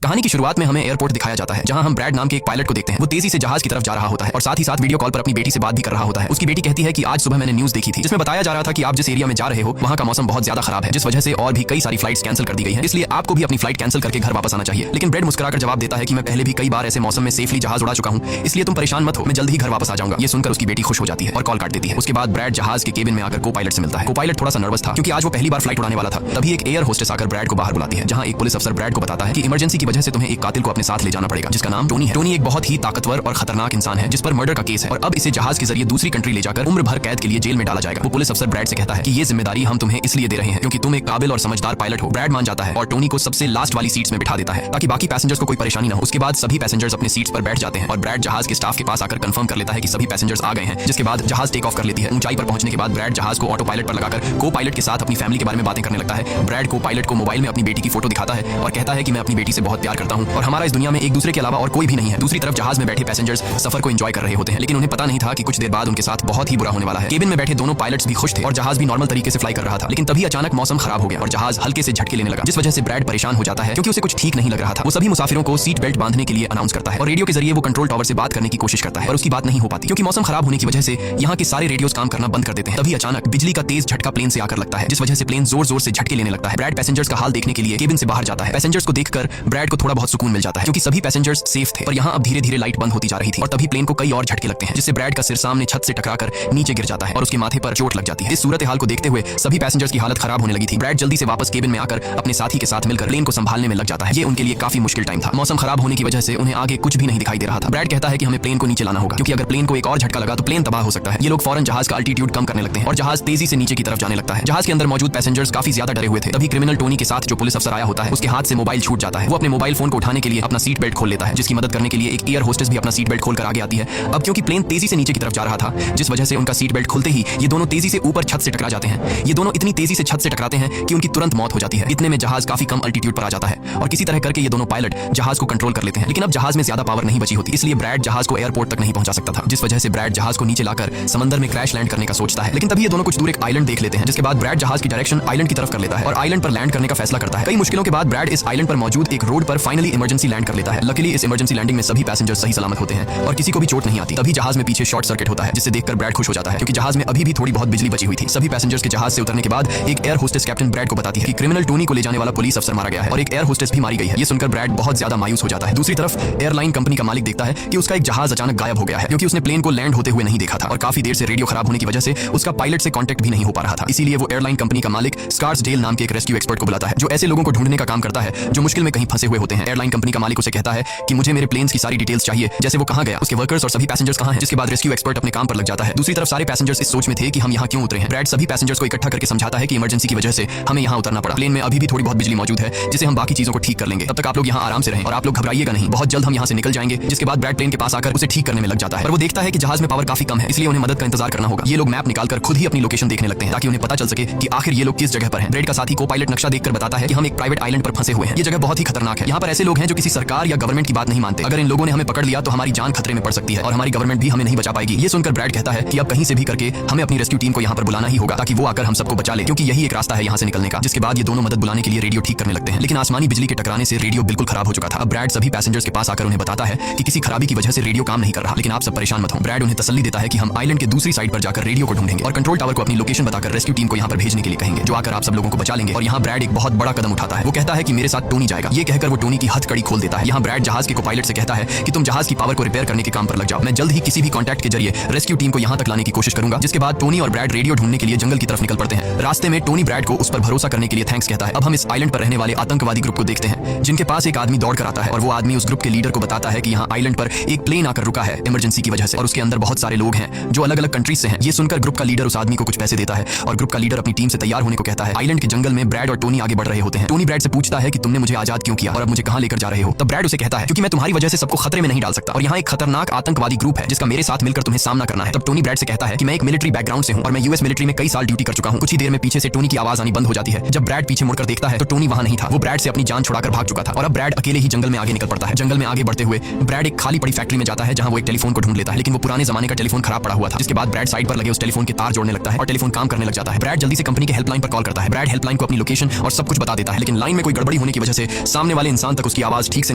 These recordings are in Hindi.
कहानी की शुरुआत में हमें एयरपोर्ट दिखाया जाता है, जहां हम ब्रैड नाम के एक पायलट को देखते हैं। वो तेजी से जहाज की तरफ जा रहा होता है और साथ ही साथ वीडियो कॉल पर अपनी बेटी से बात भी कर रहा होता है। उसकी बेटी कहती है कि आज सुबह मैंने न्यूज देखी थी, जिसमें बताया जा रहा था कि आप जिस एरिया में जा रहे हो वहां का मौसम बहुत ज्यादा खराब है, जिस वजह से और भी कई सारी फ्लाइट्स कैंसिल कर दी गई हैं, इसलिए आपको भी अपनी फ्लाइट कैंसिल करके घर वापस आना चाहिए। लेकिन ब्रैड मुस्कुराकर जवाब देता है कि मैं पहले भी कई बार ऐसे मौसम में सेफली जहाज उड़ा चुका हूं, इसलिए तुम परेशान मत हो, मैं जल्द ही घर वापस आ जाऊंगा। ये सुनकर उसकी बेटी खुश हो जाती है और कॉल काट देती है। उसके बाद ब्रैड जहाज के केबिन में आकर को पायलट से मिलता है। को पायलट थोड़ा सा नर्वस था क्योंकि आज वो पहली बार फ्लाइट उड़ाने वाला था। तभी एक एयर होस्टेस आकर ब्रैड को बाहर बुलाती है, जहां एक पुलिस अफसर ब्रैड को बताता है कि इमरजेंसी की वजह से तुम्हें एक कातिल को अपने साथ ले जाना पड़ेगा, जिसका नाम टोनी है। टोनी एक बहुत ही ताकतवर और खतरनाक इंसान है, जिस पर मर्डर का केस है और अब इसे जहाज के जरिए दूसरी कंट्री ले जाकर उम्र भर कैद के लिए जेल में डाला जाएगा। वो पुलिस अफसर ब्रैड से कहता है कि ये जिम्मेदारी हम तुम्हें इसलिए दे रहे हैं क्योंकि तुम एक काबिल और समझदार पायलट हो। ब्रैड मान जाता है और टोनी को सबसे लास्ट वाली सीट्स में बिठा देता है ताकि बाकी पैसेंजर्स को कोई परेशानी ना हो। उसके बाद सभी पैसेंजर्स अपने सीट्स पर बैठ जाते हैं और ब्रैड जहाज के स्टाफ के पास आकर कंफर्म कर लेता है कि सभी पैसेंजर्स आ गए हैं, जिसके बाद जहाज टेक ऑफ कर लेती है। ऊंचाई पर पहुंचने के बाद ब्रैड जहाज को ऑटो पायलट पर लगाकर को पायलट के साथ अपनी फैमिली के बारे में बातें करने लगता है। ब्रैड को पायलट को मोबाइल में अपनी बेटी की फोटो दिखाता है और कहता है कि मैं अपनी बेटी से बहुत प्यार करता हूं और हमारा इस दुनिया में एक दूसरे के अलावा और कोई भी नहीं है। दूसरी तरफ जहाज में बैठे पैसेंजर्स सफर को एंजॉय कर रहे होते हैं, लेकिन उन्हें पता नहीं था कि कुछ देर बाद उनके साथ बहुत ही बुरा होने वाला है। केबिन में बैठे दोनों पायलट्स भी खुश थे और जहाज भी नॉर्मल तरीके से फ्लाई कर रहा था, लेकिन तभी अचानक मौसम खराब हो गया और जहाज हल्के से झटके लेने लगा, जिस वजह से ब्रैड परेशान हो जाता है क्योंकि उसे कुछ ठीक नहीं लग रहा था। वो सभी मुसाफिरों को सीट बेल्ट बांधने के लिए अनाउंस करता है और रेडियो के जरिए वो कंट्रोल टावर से बात करने की कोशिश करता है, और उसकी बात नहीं हो पाती क्योंकि मौसम खराब होने की वजह से यहाँ के सारे रेडियोस काम करना बंद कर देते हैं। तभी अचानक बिजली का तेज झटका प्लेन से आकर लगता है, जिस वजह से प्लेन जोर जोर से झटके लेने लगता है। ब्रैड पैसेंजर्स का हाल देखने के लिए केबिन से बाहर जाता है। पैसेंजर्स को देखकर ब्रैड को थोड़ा बहुत सुकून मिल जाता है क्योंकि सभी पैसेंजर्स सेफ थे, पर यहाँ अब धीरे धीरे लाइट बंद होती जा रही थी और तभी प्लेन को कई और झटके लगते हैं, जिससे ब्रैड का सिर सामने छत से टकराकर नीचे गिर जाता है और उसके माथे पर चोट लग जाती है। इस सूरत हाल को देखते हुए सभी पैसेंजर्स की हालत खराब होने लगी थी। ब्रैड जल्दी से वापस केबिन में आकर अपने साथी के साथ मिलकर प्लेन को संभालने में लग जाता है। ये उनके लिए काफी मुश्किल टाइम था। मौसम खराब होने की वजह से उन्हें आगे कुछ भी नहीं दिखाई दे रहा था। ब्रैड कहता है कि हमें प्लेन को नीचे लाना होगा क्योंकि अगर प्लेन को एक और झटका लगा तो प्लेन तबाह हो सकता है। ये लोग फौरन जहाज का अल्टीट्यूड कम करने लगते हैं और जहाज तेजी से नीचे की तरफ जाने लगता है। जहाज के अंदर मौजूद पैसेंजर्स काफी ज्यादा डरे हुए थे। तभी क्रिमिनल टोनी के साथ जो पुलिस अफसर आया होता है, उसके हाथ से मोबाइल छूट जाता है। वो अपने मोबाइल फोन को उठाने के लिए अपना सीट बेल्ट खोल लेता है, जिसकी मदद करने के लिए एक एयर होस्टेस भी अपना सीट बेल्ट खोलकर आगे आती है। अब क्योंकि प्लेन तेजी से नीचे की तरफ जा रहा था, जिस वजह से उनका सीट बेल्ट खुलते ही ये दोनों तेजी से ऊपर छत से टकरा जाते हैं। ये दोनों इतनी तेजी से छत से टकराते हैं कि उनकी तुरंत मौत हो जाती है। इतने में जहाज काफी कम अल्टीट्यूड पर आ जाता है और किसी तरह करके ये दोनों पायलट जहाज को कंट्रोल कर लेते हैं। लेकिन अब जहाज में ज्यादा पावर नहीं बची होती, इसलिए ब्रैड जहाज को एयरपोर्ट तक नहीं पहुंचा सकता था, जिस वजह से ब्रैड जहाज को नीचे लाकर समंदर में क्रैश लैंड करने का सोचता है। लेकिन तभी ये दोनों कुछ दूर एक आइलैंड देख लेते हैं, जिसके बाद ब्रैड जहाज की डायरेक्शन आइलैंड की तरफ कर लेता है और आइलैंड पर लैंड करने का फैसला करता है। कई मुश्किलों के बाद ब्रैड इस आइलैंड पर मौजूद एक रोड पर फाइनली इमरजेंसी लैंड कर लेता है। लकीली इस इमरजेंसी लैंडिंग में सभी पैसेंजर्स सही सलामत होते हैं और किसी को भी चोट नहीं आती। तभी जहाज में पीछे शॉर्ट सर्किट होता है, जिसे देखकर ब्रैड खुश हो जाता है क्योंकि जहाज में अभी भी थोड़ी बहुत बिजली बची हुई थी। सभी पैसेंजर्स के जहाज से उतरने के बाद एक एयर होस्टेस कैप्टन ब्रैड को बताती है कि क्रिमिनल टोनी को ले जाने वाला पुलिस अफसर मारा गया है और एक एयर होस्टेस भी मारी गई है। ये सुनकर ब्रैड बहुत ज्यादा मायूस हो जाता है। दूसरी तरफ एयरलाइन कंपनी का मालिक देखता है कि उसका एक जहाज अचानक गायब हो गया है क्योंकि उसने प्लेन को लैंड होते हुए नहीं देखा था और काफी देर से रेडियो खराब होने की वजह से उसका पायलट से कांटेक्ट भी नहीं हो पा रहा था। इसीलिए वो एयरलाइन कंपनी का मालिक स्कार्सडेल नाम के एक रेस्क्यू एक्सपर्ट को बुलाता है, जो ऐसे लोगों को ढूंढने का काम करता है जो मुश्किल में कहीं फंसे हुए होते हैं। एयरलाइन कंपनी का मालिक उसे कहता है कि मुझे मेरे प्लेन्स की सारी डिटेल्स चाहिए, जैसे वो कहां गया, उसके वर्कर्स और सभी पैसेंजर्स कहां हैं। जिसके बाद रेस्क्यू एक्सपर्ट अपने काम पर लग जाता है। दूसरी तरफ सारे पैसेंजर्स इस सोच में थे कि हम यहाँ क्यों उतरे हैं। ब्रैड सभी पैसेंजर्स को इकट्ठा करके समझाता है कि इमरजेंसी की वजह से हमें यहाँ उतरना पड़ा। प्लेन में अभी भी थोड़ी बहुत बिजली मौजूद है, जिसे हम बाकी चीजों को ठीक कर लेंगे। तब तक आप लोग यहाँ आराम से रहें और आप लोग घबराइएगा नहीं, बहुत जल्द हम यहाँ से निकल जाएंगे। जिसके बाद ब्रैड प्लेन के पास आकर उसे ठीक करने में लग जाता है, पर वो देखता है कि जहाज में पावर काफी कम है, इसलिए उन्हें मदद का इंतजार करना होगा। ये लोग मैप निकालकर खुद ही अपनी लोकेशन देखने लगते हैं ताकि उन्हें पता चल सके कि आखिर ये लोग किस जगह पर हैं। ब्रैड का साथी को पायलट नक्शा देखकर बताता है कि हम एक प्राइवेट आइलैंड पर फंसे हुए हैं। ये जगह बहुत ही खतरनाक है। यहाँ पर ऐसे लोग हैं जो किसी सरकार या गवर्नमेंट की बात नहीं मानते। अगर इन लोगों ने हमें पकड़ लिया तो हमारी जान खतरे में पड़ सकती है और हमारी गवर्नमेंट भी हमें नहीं बचा पाएगी। ये सुनकर ब्रैड कहता है कि अब कहीं से भी करके हमें अपनी रेस्क्यू टीम को यहाँ पर बुलाना ही होगा ताकि वो आकर हम सबको बचा ले, क्योंकि यही एक रास्ता है यहाँ से निकलने का। जिसके बाद ये दोनों मदद बुलाने के लिए रेडियो ठीक करने लगते हैं, लेकिन आसमानी बिजली के टकराने से रेडियो बिल्कुल खराब हो चुका था। अब ब्रैड सभी पैसेंजर्स के पास आकर उन्हें बताता है कि किसी खराबी की वजह से रेडियो काम नहीं कर रहा, लेकिन आप सब परेशान मत हो। ब्रैड उन्हें तसल्ली देता है कि हम आइलैंड के दूसरी साइड पर जाकर रेडियो को ढूंढेंगे और कंट्रोल टावर को अपनी लोकेशन बताकर रेस्क्यू टीम को यहाँ पर भेजने के लिए कहेंगे, जो आकर आप सब लोगों को बचा लेंगे। और यहाँ ब्रैड एक बहुत बड़ा कदम उठाता है। वो कहता है कि मेरे साथ टोनी जाएगा। ये कहकर वो टोनी की हथकड़ी खोल देता है। यहाँ ब्रैड जहाज के को-पायलट से कहता है कि तुम जहाज की पावर को रिपेयर करने के काम पर लग जाओ, मैं जल्द ही किसी भी कॉन्टैक्ट के जरिए रेस्क्यू टीम को यहाँ तक लाने की कोशिश करूंगा। जिसके बाद टोनी और ब्रैड रेडियो ढूंढने के लिए जंगल की तरफ निकल पड़ते हैं। रास्ते में टोनी ब्रैड को उस पर भरोसा करने के लिए थैंक्स कहता है। अब हम इस आइलैंड पर रहने वाले आतंकवादी ग्रुप को देखते हैं, जिनके पास एक आदमी दौड़ कर आता है और वो आदमी उस ग्रुप के लीडर को बताता है कि यहाँ आइलैंड पर एक प्लेन आकर रुका है इमरजेंसी की वजह से और उसके अंदर बहुत सारे लोग हैं जो अलग अलग कंट्रीज से हैं। ये सुनकर ग्रुप का लीडर उस आदमी को कुछ पैसे देता है और ग्रुप का लीडर अपनी टीम से तैयार होने को कहता है। आइलैंड के जंगल में ब्रैड और टोनी आगे बढ़ रहे होते हैं। टोनी ब्रैड से पूछता है कि तुमने मुझे आजाद क्यों किया और अब मुझे कहां लेकर जा रहे हो। तब ब्रैड उसे कहता है क्योंकि मैं तुम्हारी वजह से सबको खतरे में नहीं डाल सकता और यहाँ एक खतरनाक आतंकवादी ग्रुप है जिसका मेरे साथ मिलकर तुम्हें सामना करना है। तब टोनी ब्रैड से कहता है कि मैं एक मिलिट्री बैकग्राउंड से हूं और मैं यूएस मिलिट्री में कई साल ड्यूटी कर चुका हूं। कुछ ही देर में पीछे से टोनी की आवाज आनी बंद हो जाती है। जब ब्रैड पीछे मुड़कर देखता है तो टोनी वहां नहीं था। वो ब्रैड से अपनी जान छुड़ाकर भाग चुका था और अब ब्रैड अकेले ही जंगल में आगे निकल पड़ता है। जंगल में आगे बढ़ते हुए ब्रैड एक खाली पड़ी फैक्ट्री में जाता है जहां वो एक टेलीफोन को ढूंढ लेता है, लेकिन वो पुराने जमाने का टेलीफोन खराब पड़ा हुआ था। जिसके बाद ब्रैड साइड पर लगे उस टेलीफोन के तार जोड़ने लगता है और टेलीफोन काम करने लग जाता है। ब्रैड जल्दी से कंपनी के हेल्पलाइन पर कॉल करता है। ब्रैड हेल्पलाइन को अपनी लोकेशन और सब कुछ बता देता है, लेकिन लाइन में कोई गड़बड़ी होने की वजह से सामने वाले इंसान तक उसकी आवाज ठीक से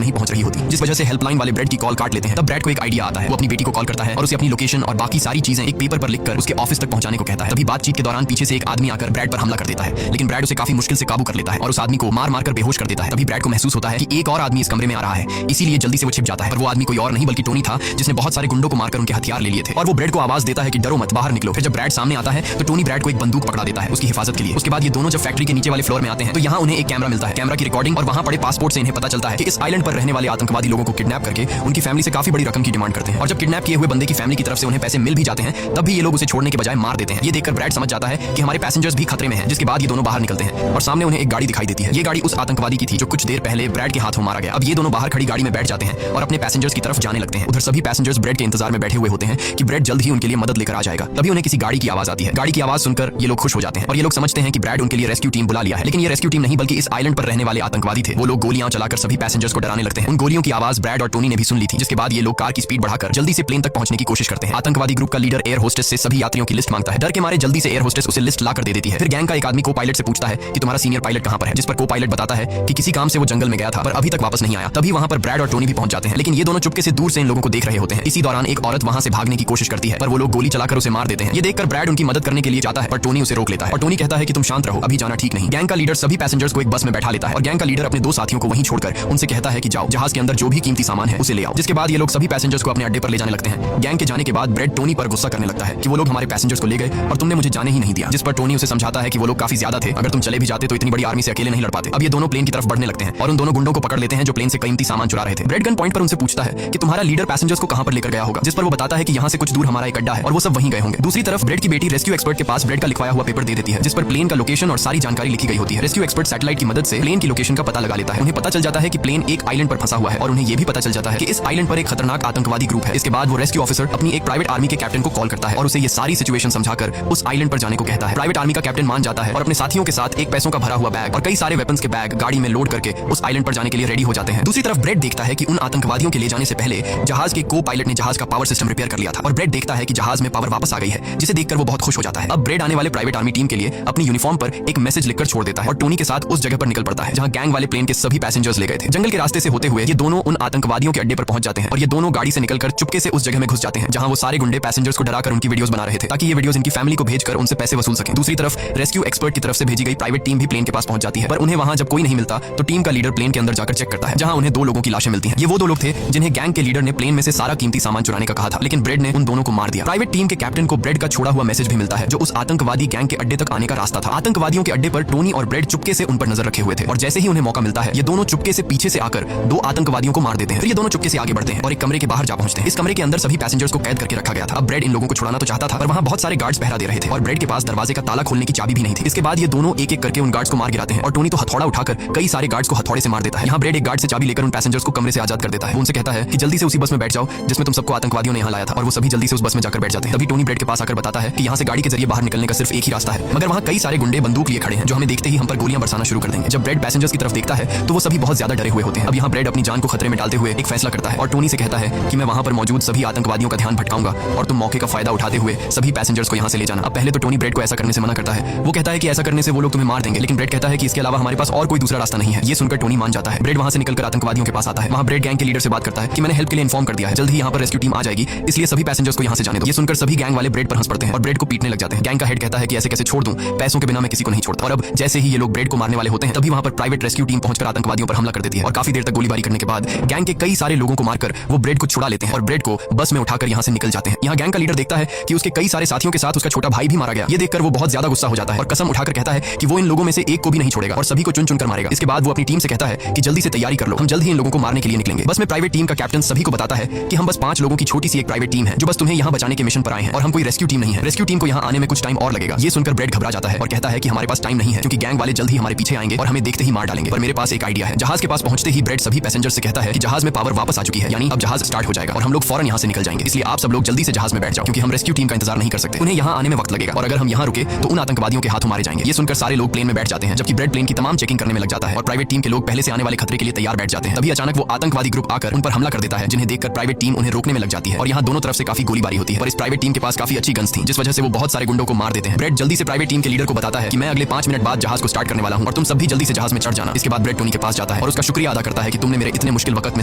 नहीं पहुंच रही होती, जिस वजह से हेल्पलाइन वाले ब्रेड की कॉल काट लेते हैं। तब ब्रेड को एक आइडिया आता है। वो अपनी बेटी को कॉल करता है और उसे अपनी लोकेशन और बाकी सारी चीजें एक पेपर पर लिखकर उसके ऑफिस तक पहुंचाने को कहता है। तभी बातचीत के दौरान पीछे से एक आदमी आकर ब्रेड पर हमला कर देता है, लेकिन ब्रेड उसे काफी मुश्किल से काबू कर लेता है और उस आदमी को मार मार कर बेहोश कर देता है। तभी ब्रेड को महसूस होता है कि एक और आदमी इस कमरे में आ रहा है, इसीलिए जल्दी से वो छिप जाता है। पर वो आदमी कोई और नहीं बल्कि टोनी था, जिसने बहुत सारे गुंडों को मारकर उनके हथियार ले लिए थे। और वो ब्रेड को आवाज देता है कि डरो मत, बाहर निकलो। फिर जब ब्रेड सामने आता है तो टोनी ब्रेड को एक बंदूक पकड़ा देता है उसकी हिफाजत के लिए। उसके बाद ये दोनों जब फैक्ट्री के नीचे वाले फ्लोर में आते हैं तो यहाँ उन्हें एक कैमरा मिलता है, कैमरा की रिकॉर्डिंग और वहाँ पड़े पासपोर्ट से इन्हें पता चलता है कि इस आइलैंड पर रहने वाले आतंकवादी लोगों को किडनैप करके उनकी फैमिली से काफी बड़ी रकम की डिमांड करते हैं। और जब किडनैप किए हुए बंदे की फैमिली की तरफ से उन्हें पैसे मिल भी जाते हैं, तब भी ये लोग उसे छोड़ने के बजाय मार देते हैं। ये देखकर ब्रेड समझ जाता है कि हमारे पैसेंजर्स भी खतरे में हैं। जिसके बाद ये दोनों बाहर निकलते हैं और सामने उन्हें एक गाड़ी दिखाई देती है। ये गाड़ी उस आतंकवादी की थी जो कुछ देर पहले ब्रेड के हाथों मारा गया। अब ये दोनों बाहर खड़ी गाड़ी में बैठ जाते हैं और अपने पैसेंजर्स की तरफ जाने लगते हैं। उधर सभी पैसेंजर्स ब्रेड के इंतजार में बैठे हुए होते हैं कि ब्रेड जल्द ही उनके लिए मदद लेकर आ जाएगा। तभी उन्हें किसी गाड़ी की आवाज आती है। गाड़ी की आवाज सुनकर ये लोग खुश हो जाते हैं और ये लोग समझते हैं कि ब्रेड उनके लिए रेस्क्यू टीम बुला लिया है। लेकिन ये रेस्क्यू टीम नहीं बल्कि इस आइलैंड पर रहने वाले आतंकवादी थे। वो लोग गोलियां चलाकर सभी पैसेंजर्स को डराने लगते हैं। उन गोलियों की आवाज ब्रेड और टोनी ने भी सुन ली थी। जिसके बाद ये लोग कार की स्पीड बढ़ाकर जल्दी से प्लेन तक पहुंचने की कोशिश करते हैं। आतंकवादी ग्रुप का लीडर एयर होस्टेस से सभी यात्रियों की लिस्ट मांगता है। डर के मारे जल्दी से एयर होस्टेस उसे लिस्ट लाकर दे देती है। फिर गैंग का एक आदमी को पायलट से पूछता है कि तुम्हारा सीनियर पायलट कहां पर है, जिस पर को पायलट बताता है कि किसी काम से वो जंगल में गया था पर अभी तक वापस नहीं आया। तभी वहां पर ब्रेड और टोनी भी पहुंच जाते हैं, लेकिन ये दोनों चुपके से दूर से इन लोगों को देख रहे होते हैं। इसी दौरान एक औरत वहां से भागने की कोशिश करती है पर वो लोग गोली चलाकर उसे मार देते हैं। ये देखकर ब्रेड उनकी मदद करने के लिए जाता है पर टोनी उसे रोक लेता है और टोनी कहता है कि तुम शांत रहो, अभी जाना ठीक नहीं। गैंग का लीडर सभी पैसेंजर्स को एक बस में बैठा लेता है और गैंग का लीडर अपने दो साथियों को वहीं छोड़कर उनसे कहता है कि जाओ, जहाज के अंदर जो भी कीमती सामान है उसे ले आओ। जिसके बाद ये लोग सभी पैसेंजर्स को अपने अड्डे पर ले जाने लगते हैं। गैंग के जाने के बाद ब्रेड टोनी पर गुस्सा करने लगता है कि वो लोग हमारे पैसेंजर्स को ले गए और तुमने मुझे जाने ही नहीं दिया। जिस पर टोनी उसे समझाता है कि वो लोग काफी ज्यादा थे, अगर तुम चले भी जाते तो इतनी बड़ी आर्मी से अकेले नहीं लड़ पाते। अब ये दोनों प्लेन की तरफ बढ़ने लगते हैं और उन दोनों गुंडों को पकड़ लेते हैं जो प्लेन से कीमती सामान चुरा रहे थे। ब्रेड गन पॉइंट पर उनसे पूछता है कि तुम्हारा लीडर पैसेंजर्स को कहां पर लेकर गया होगा, जिस पर वो बताता है कि यहाँ से कुछ दूर हमारा एक अड्डा है और वो सब वहीं गए होंगे। दूसरी तरफ ब्रेड की बेटी रेस्क्यू एक्सपर्ट के पास ब्रेड का लिखवाया हुआ पेपर दे देती है, जिस पर प्लेन का लोकेशन और सारी जानकारी लिखी गई होती है। रेस्क्यू एक्सपर्ट सैटेलाइट की मदद से प्लेन की लोकेशन का पता लगा लेता है। उन्हें पता चल जाता है कि प्लेन एक आइलैंड पर फंसा हुआ है और उन्हें यह भी पता चल जाता है कि इस आइलैंड पर एक खतरनाक आतंकवादी ग्रुप है। इसके बाद वो रेस्क्यू ऑफिसर अपनी एक प्राइवेट आर्मी के कैप्टन को कॉल करता है और उसे ये सारी सिचुएशन समझाकर उस आइलैंड पर जाने को कहता है। प्राइवेट आर्मी का कैप्टन मान जाता है और अपने साथियों के साथ एक पैसों का भरा हुआ बैग और कई सारे वेपन्स के बैग गाड़ी में लोड करके उस आइलैंड पर जाने के लिए रेडी हो जाते हैं। दूसरी तरफ ब्रेड देखता है कि उन आतंकवादियों के ले जाने से पहले जहाज के को पायलट ने जहाज का पावर सिस्टम रिपेयर कर लिया था और ब्रेड देखता है कि जहाज में पावर वापस आ गई है, जिसे देखकर वो बहुत खुश हो जाता है। अब ब्रेड आने वाले प्राइवेट आर्मी टीम के लिए अपनी यूनिफॉर्म पर एक मैसेज लिखकर छोड़ देता है और टोनी के साथ उस जगह पर निकल पड़ता है जहां गैंग वाले प्लेन के सभी पैसेंजर्स ले गए थे। जंगल के रास्ते से होते हुए ये दोनों उन आतंकवादियों के अड्डे पर पहुंच जाते हैं और ये दोनों गाड़ी से निकलकर चुपके से उस जगह में घुस जाते हैं जहां वो सारे गुंडे पैसेंजर्स को डराकर उनकी वीडियोस बना रहे थे ताकि ये वीडियोस इनकी फैमिली को भेजकर उनसे पैसे वसूल सकें। दूसरी तरफ रेस्क्यू एक्सपर्ट की तरफ से भेजी गई प्राइवेट टीम भी प्लेन के पास पहुंच जाती है, पर उन्हें वहां जब कोई नहीं मिलता तो टीम का लीडर प्लेन के अंदर जाकर चेक करता है जहां उन्हें दो लोगों की लाशें मिलती हैं। ये वो दो लोग थे जिन्हें गैंग के लीडर ने प्लेन में से सारा कीमती सामान चुराने का कहा था, लेकिन ब्रेड ने उन दोनों को मार दिया। प्राइवेट टीम के कैप्टन को ब्रेड का छोड़ा हुआ मैसेज भी मिलता है जो उस आतंकवादी गैंग के अड्डे तक आने का रास्ता था। आतंकवादियों के अड्डे पर टोनी और ब्रेड चुपके से उन पर नजर रखे हुए थे और जैसे ही उन्हें मौका मिलता है ये दोनों चुपके से पीछे से आकर दो आतंकवादियों को मार देते हैं। फिर ये दोनों चुपके से आगे बढ़ते हैं और एक कमरे के बाहर जा पहुंचते हैं। इस कमरे के अंदर सभी पैसेंजर्स को कैद करके रखा गया था। अब ब्रेड इन लोगों को छुड़ाना तो चाहता था पर वहां बहुत सारे गार्ड्स पहरा दे रहे थे और ब्रेड के पास दरवाजे का ताला खोलने की चाबी भी नहीं थी। इसके बाद ये दोनों एक एक करके उन गार्ड्स को मार गिराते हैं और टोनी तो हथौड़ा उठाकर कई सारे गार्ड्स को हथौड़े से मार देता है। यहाँ ब्रेड एक गार्ड से चाबी लेकर उन पैसेंजर्स को कमरे से आजाद कर देता है। उनसे कहता है कि जल्दी से उसी बस में बैठ जाओ जिसमें तुम सबको आतंकवादियों ने यहाँ लाया था और वो सभी जल्दी से उस बस में जाकर बैठ जाते हैं। तभी टोनी ब्रेड के पास आकर बताता है कि यहाँ से गाड़ी के जरिए बाहर निकलने का सिर्फ एक ही रास्ता है, मगर वहाँ कई सारे गुंडे बंदूक लिए खड़े हैं जो हमें देखते ही हम पर गोलियां बरसाना शुरू कर देंगे। जब ब्रेड पैसेंजर्स की तरफ देखता है तो वो सभी बहुत ज्यादा डरे हुए होते हैं। अब यहाँ ब्रेड अपनी जान को खतरे में डालते हुए एक फैसला करता है और टोनी से कहता है कि मैं वहाँ पर मौजूद सभी आतंकवादियों का ध्यान भटकाऊंगा और तुम मौके का फायदा उठाते हुए सभी पैसेंजर्स को यहाँ से ले जाना। अब पहले तो टोनी ब्रेड को ऐसा करने से मना करता है। वो कहता है कि ऐसा करने से वो लोग तुम्हें मार देंगे, लेकिन ब्रेड कहता है कि इसके अलावा हमारे पास और कोई दूसरा रास्ता नहीं है। ये सुनकर टोनी मान जाता है। ब्रेड वहाँ से निकलकर आतंकवादियों के पास आता है। वहाँ ब्रेड गैंग के लीडर से बात करता है कि मैंने हेल्प के लिए इन्फॉर्म कर दिया है, जल्द ही यहाँ पर रेस्क्यू टीम आ जाएगी, इसलिए सभी पैसेंजर्स को यहाँ से जाने दो। ये सुनकर सभी गैंग वाले ब्रेड पर हंस पड़ते हैं और ब्रेड को पीटने लग जाते हैं। गैंग का हेड कहता है कि ऐसे कैसे छोड़ दूं, पैसों के बिना मैं किसी को नहीं छोड़ता। और अब जैसे ही ये लोग ब्रेड को मारने वाले होते हैं तभी वहाँ पर प्राइवेट रेस्क्यू टीम पहुंचकर आतंकवादियों पर हमला कर देती है और काफी देर तक गोलीबारी करने के बाद गैंग के कई सारे लोगों को मारकर वो ब्रेड को छुड़ा लेते हैं और ब्रेड को बस में उठाकर यहाँ से निकल जाते हैं। यहाँ गैंग का लीडर देखता है कि उसके कई सारे साथियों के साथ उसका छोटा भाई भी मारा गया। ये देखकर वो बहुत ज्यादा गुस्सा हो जाता है और कसम उठाकर कहता है कि वो इन लोगों में से एक को भी नहीं छोड़ेगा और सभी को चुन चुनकर मारेगा। इसके बाद वो अपनी टीम से कहता है कि जल्दी से तैयारी कर लो, हम जल्द ही इन लोगों को मारने के लिए निकलेंगे। बस में प्राइवेट टीम का कैप्टन सभी को बताता है कि हम बस 5 लोगों की छोटी सी एक प्राइवेट टीम है जो बस तुम्हें यहाँ बचाने के मिशन पर आए हैं और हम कोई रेस्क्यू टीम नहीं है। रेस्क्यू टीम को यहाँ आने में कुछ टाइम और लगेगा। ये सुनकर ब्रेड घबरा जाता है और कहता है कि हमारे पास टाइम नहीं है क्योंकि गैंग वाले जल्द ही हमारे पीछे आएंगे और हमें देखते ही मार डालेंगे। पर मेरे पास एक आइडिया है। जहाज के पास पहुंचते ही ब्रेड सभी पैसेंजर्स से कहता है कि जहाज में पावर वापस आ चुकी है, यानी अब जहाज स्टार्ट हो जाएगा और हम लोग फौरन यहाँ से निकल जाएंगे, इसलिए आप सब लोग जल्दी से जहाज में बैठ जाओ क्योंकि हम रेस्क्यू टीम का इंतजार नहीं कर सकते। उन्हें यहाँ आने में वक्त लगेगा और अगर हम यहाँ रुके तो उन आतंकवादियों के हाथों मारे जाएंगे। ये सुनकर सारे लोग प्लेन में बैठ जाते हैं जबकि ब्रेड प्लेन की तमाम चेकिंग करने में लग जाता है और प्राइवेट टीम के लोग पहले से आने वाले खतरे के लिए तैयार बैठ जाते हैं। तभी अचानक वो आतंकवादी ग्रुप आकर उन पर हमला कर देता है जिन्हें देखकर प्राइवेट टीम उन्हें रोकने में लग जाती है और यहाँ दोनों तरफ से काफी गोलीबारी होती है। पर इस प्राइवेट टीम के पास काफी अच्छी गन्स थी जिस वजह से वो बहुत सारे गुंडों को मार देते हैं। ब्रेड जल्दी से प्राइवेट टीम के लीडर को बताता है कि मैं अगले 5 मिनट बाद जहाज को स्टार्ट करने वाला हूँ और तुम सब भी जल्दी से जहाज में चढ़ जाना। इसके बाद ब्रेड टोनी के पास जाता होता है और उसका शुक्रिया अदा करता है कि तुमने मेरे इतने मुश्किल वक्त में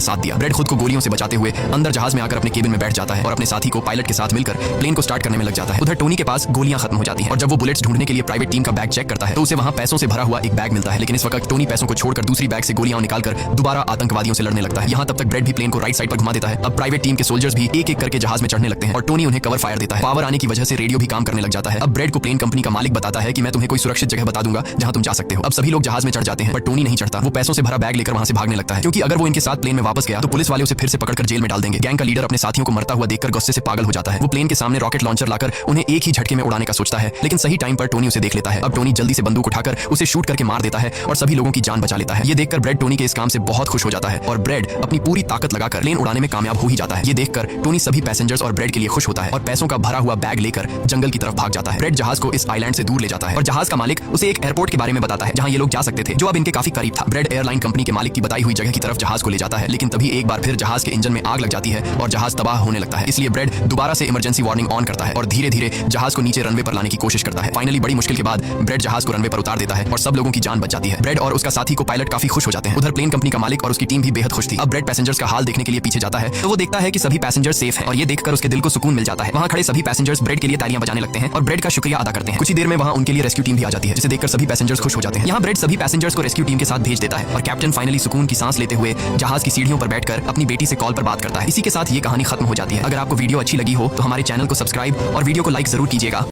साथ दिया। ब्रेड खुद को गोलियों से बचाते हुए अंदर जहाज में आकर अपने केबिन में बैठ जाता है और अपने साथी को पायलट के साथ मिलकर प्लेन को स्टार्ट करने में लग जाता है। उधर टोनी के पास गोलियां खत्म हो जाती हैं और जब वो बुलेट्स ढूंढने के लिए प्राइवेट टीम का बैग चेक करता है तो उसे वहां पैसों से भरा हुआ एक बैग मिलता है। लेकिन इस वक्त टोनी पैसों को छोड़कर दूसरी बैग से गोलियां निकालकर दोबारा आतंकवादियों से लड़ने लगता है। यहाँ तब तक ब्रेड भी प्लेन को राइट साइड पर घुमा देता है। अब प्राइवेट टीम के सोल्जर्स भी एक एक करके जहाज में चढ़ने लगते हैं और टोनी उन्हें कवर फायर देता है। पावर आने की वजह से रेडियो भी काम करने लग जाता है। अब ब्रेड को प्लेन कंपनी का मालिक बताता है कि मैं तुम्हें कोई सुरक्षित जगह बता दूंगा जहां तुम जा सकते हो। अब सभी लोग जहाज में चढ़ जाते हैं पर टोनी नहीं चढ़ता। वो पैसों से भरा बैग लेकर वहां से भागने लगता है क्योंकि अगर वो इनके साथ प्लेन में वापस गया तो पुलिस वाले उसे फिर से पकड़कर जेल में डाल देंगे। गैंग का लीडर अपने साथियों को मरता हुआ देखकर गुस्से से पागल हो जाता है। वो प्लेन के सामने रॉकेट लॉन्चर लाकर उन्हें एक ही झटके में उड़ाने का सोचता है, लेकिन सही टाइम पर टोनी उसे देख लेता है। अब टोनी जल्दी से बंदूक उठाकर उसे शूट करके मार देता है और सभी लोगों की जान बचा लेता है। ये देखकर ब्रेड टोनी के इस काम से बहुत खुश हो जाता है और ब्रेड अपनी पूरी ताकत लगाकर प्लेन उड़ाने में कामयाब हो ही जाता है। ये देखकर टोनी सभी पैसेंजर्स और ब्रेड के लिए खुश होता है और पैसों का भरा हुआ बैग लेकर जंगल की तरफ भाग जाता है। ब्रेड जहाज को इस आइलैंड से दूर ले जाता है और जहाज का मालिक उसे एक एयरपोर्ट के बारे में बताता है जहां ये लोग जा सकते थे, जो अब इनके काफी करीब था। ब्रेड एयरलाइन कंपनी के मालिक की बताई हुई जगह की तरफ जहाज को ले जाता है, लेकिन तभी एक बार फिर जहाज के इंजन में आग लग जाती है और जहाज तबाह होने लगता है। इसलिए ब्रेड दोबारा से इमरजेंसी वार्निंग ऑन करता है और धीरे धीरे जहाज को नीचे रनवे पर लाने की कोशिश करता है। फाइनली बड़ी मुश्किल के बाद ब्रेड जहाज को रनवे पर उतार देता है और सब लोगों की जान बच जाती है। ब्रेड और उसका साथी को पायलट काफी खुश हो जाते हैं। उधर प्लेन कंपनी का मालिक और उसकी टीम भी बेहद खुश थी। अब ब्रेड पैसेंजर्स का हाल देखने के लिए पीछे जाता है तो वो देखता है कि सभी पैसेंजर सेफ हैं और ये देखकर उसके दिल को सुकून मिल जाता है। वहाँ खड़े सभी पैसेंजर्स ब्रेड के लिए तालियां बजाने लगते हैं और ब्रेड का शुक्रिया अदा करते हैं। कुछ ही देर में वहाँ उनके लिए रेस्क्यू टीम भी आ जाती है, जिसे देखकर सभी पैसेंजर्स खुश हो जाते हैं। यहाँ ब्रेड सभी पैसेंजर्स को रेस्क्यू टीम के साथ भेज देता है और कैप्टन फाइनली सुकून की सांस लेते हुए जहाज की सीढ़ियों पर बैठकर अपनी बेटी से कॉल पर बात करता है। इसी के साथ ये कहानी खत्म हो जाती है। अगर आपको वीडियो अच्छी लगी हो तो हमारे चैनल को सब्सक्राइब और वीडियो को लाइक जरूर कीजिएगा।